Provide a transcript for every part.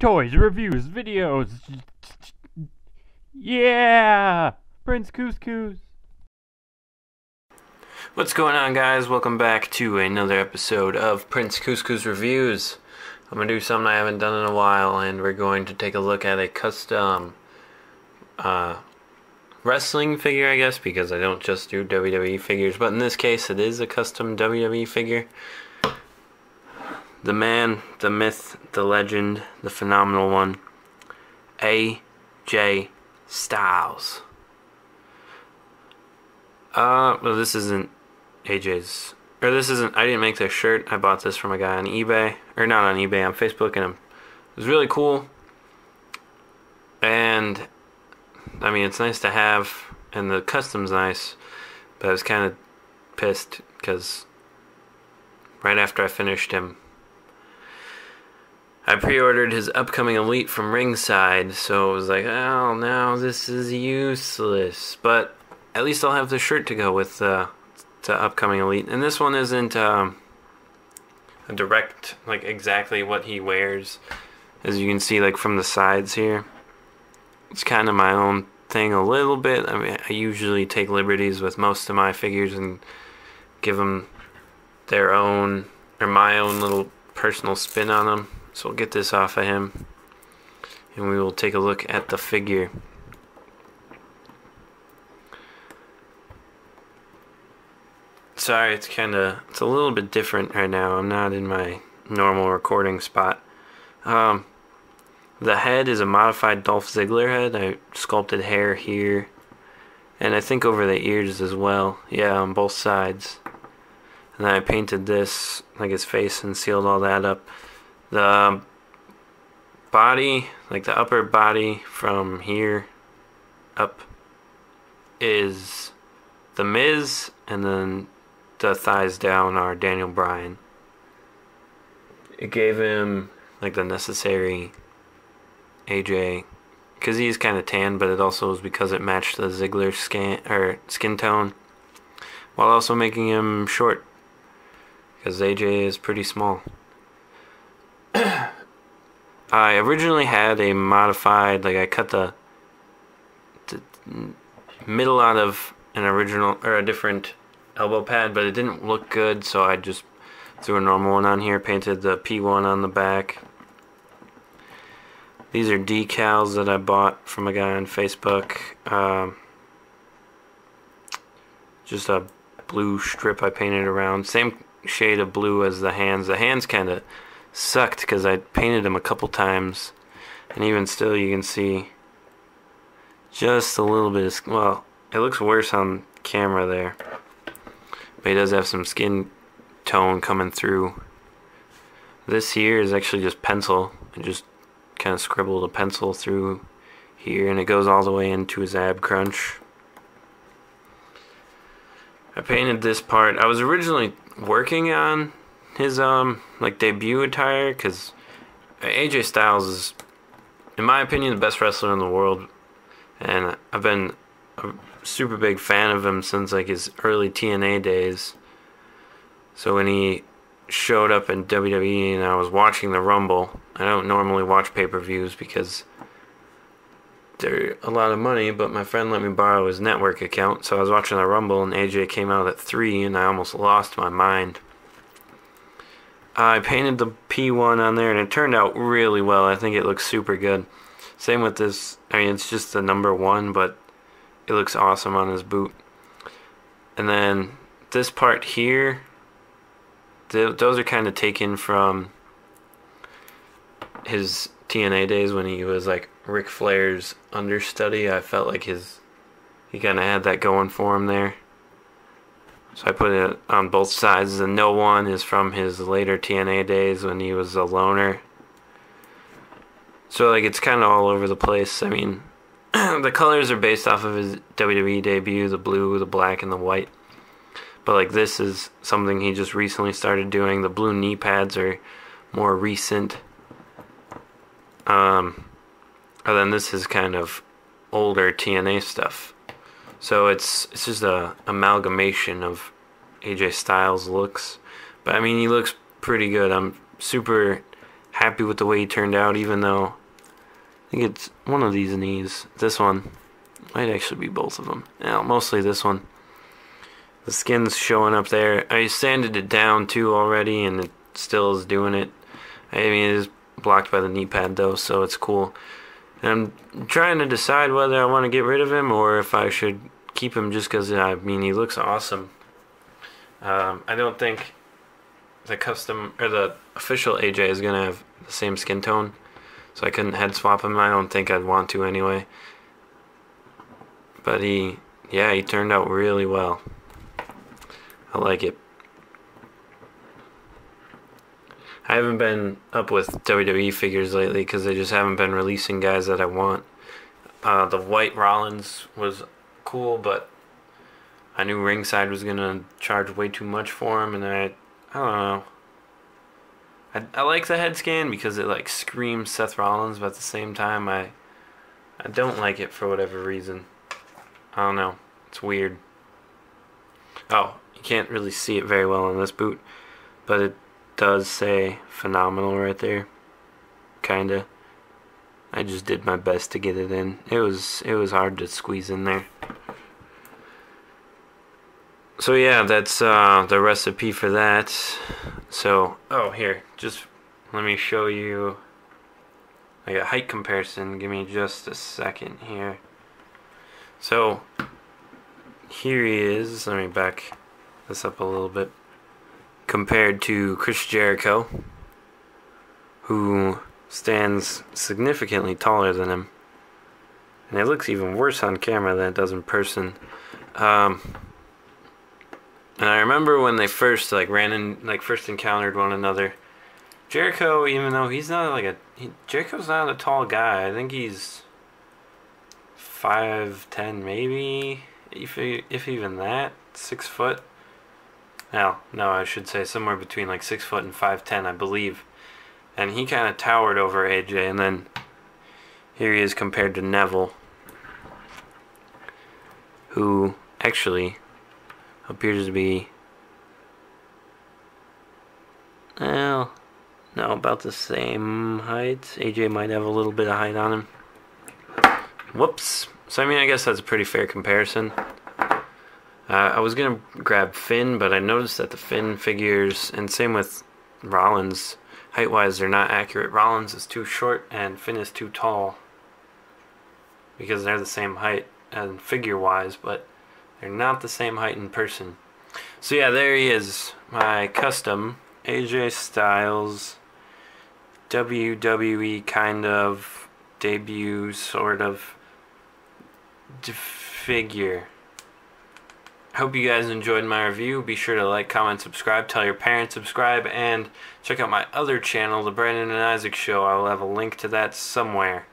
toys, reviews, videos. Yeah! Prince Couscous. What's going on, guys? Welcome back to another episode of Prince Couscous Reviews. I'm going to do something I haven't done in a while, and we're going to take a look at a custom wrestling figure, I guess, because I don't just do WWE figures, but in this case it is a custom WWE figure. The man, the myth, the legend, the phenomenal one, AJ Styles. Well, this isn't AJ's, or this isn't, I didn't make this shirt. I bought this from a guy on eBay, or not on eBay, on Facebook, and it was really cool. And I mean, it's nice to have, and the custom's nice, but I was kind of pissed because right after I finished him, I pre-ordered his upcoming Elite from Ringside, so it was like, oh, now this is useless. But at least I'll have the shirt to go with the upcoming Elite. And this one isn't a direct, like, exactly what he wears. As you can see, like, from the sides here. It's kind of my own thing a little bit. I mean, I usually take liberties with most of my figures and give them their own, or my own little personal spin on them. So we'll get this off of him, and we will take a look at the figure. Sorry, it's a little bit different right now. I'm not in my normal recording spot. The head is a modified Dolph Ziggler head. I sculpted hair here, and I think over the ears as well. Yeah, on both sides. And then I painted this, like his face, and sealed all that up. The body, like the upper body from here up, is The Miz, and then the thighs down are Daniel Bryan. It gave him like the necessary AJ, because he's kind of tan, but it also was because it matched the Ziggler skin tone, while also making him short, because AJ is pretty small. I originally had a modified, like I cut the middle out of an original, or a different elbow pad, but it didn't look good, so I just threw a normal one on here, painted the P1 on the back. These are decals that I bought from a guy on Facebook. Just a blue strip I painted around, same shade of blue as the hands. The hands kind of sucked because I painted them a couple times, and even still you can see just a little bit of, well, it looks worse on camera there, but he does have some skin tone coming through. This here is actually just pencil. I just kind of scribbled a pencil through here, and it goes all the way into his ab crunch. I painted this part. I was originally working on his like debut attire, because AJ Styles is, in my opinion, the best wrestler in the world, and I've been a super big fan of him since like his early TNA days. So when he showed up in WWE and I was watching the Rumble, I don't normally watch pay-per-views because they're a lot of money, but my friend let me borrow his network account, so I was watching the Rumble and AJ came out at 3 and I almost lost my mind. I painted the P1 on there, and it turned out really well. I think it looks super good. Same with this. I mean, it's just the number 1, but it looks awesome on his boot. And then this part here, those are kind of taken from his TNA days when he was like Ric Flair's understudy. I felt like he kind of had that going for him there. So I put it on both sides. The no one is from his later TNA days when he was a loner. So like it's kind of all over the place. I mean, the colors are based off of his WWE debut, the blue, the black, and the white. But like this is something he just recently started doing. The blue knee pads are more recent. And then this is kind of older TNA stuff. So it's just a amalgamation of AJ Styles looks. But I mean, he looks pretty good. I'm super happy with the way he turned out, even though I think it's one of these knees. This one might actually be both of them. Yeah, mostly this one. The skin's showing up there. I sanded it down too already, and it still is doing it. I mean, it is blocked by the knee pad though, so it's cool. And I'm trying to decide whether I want to get rid of him or if I should keep him just because, I mean, he looks awesome. I don't think the custom or the official AJ is gonna have the same skin tone, so I couldn't head swap him. I don't think I'd want to anyway. But he turned out really well. I like it. I haven't been up with WWE figures lately because they just haven't been releasing guys that I want. The white Rollins was cool, but I knew Ringside was gonna charge way too much for him, and I don't know. I like the head scan because it like screams Seth Rollins, but at the same time I don't like it for whatever reason. I don't know. It's weird. Oh, you can't really see it very well on this boot, but it does say phenomenal right there. Kinda. I just did my best to get it in. It was hard to squeeze in there. So yeah, that's the recipe for that. So, oh, here, just let me show you like a height comparison. Give me just a second here. So here he is. Let me back this up a little bit. Compared to Chris Jericho, who stands significantly taller than him, and it looks even worse on camera than it does in person. And I remember when they first first encountered one another. Jericho, even though he's not like Jericho's not a tall guy. I think he's 5'10", maybe, if even that, 6 foot. No, I should say somewhere between like 6 foot and 5'10", I believe. And he kind of towered over AJ, and then here he is compared to Neville, who actually appears to be, well, no, about the same height. AJ might have a little bit of height on him. Whoops. So I mean, I guess that's a pretty fair comparison. I was gonna grab Finn, but I noticed that the Finn figures, and same with Rollins, height-wise they're not accurate. Rollins is too short and Finn is too tall because they're the same height and figure-wise, but they're not the same height in person. So yeah, there he is, my custom AJ Styles WWE kind of debut sort of figure. I hope you guys enjoyed my review. Be sure to like, comment, subscribe, tell your parents, subscribe, and check out my other channel, The Brandon and Isaac Show. I will have a link to that somewhere.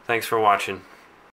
Thanks for watching.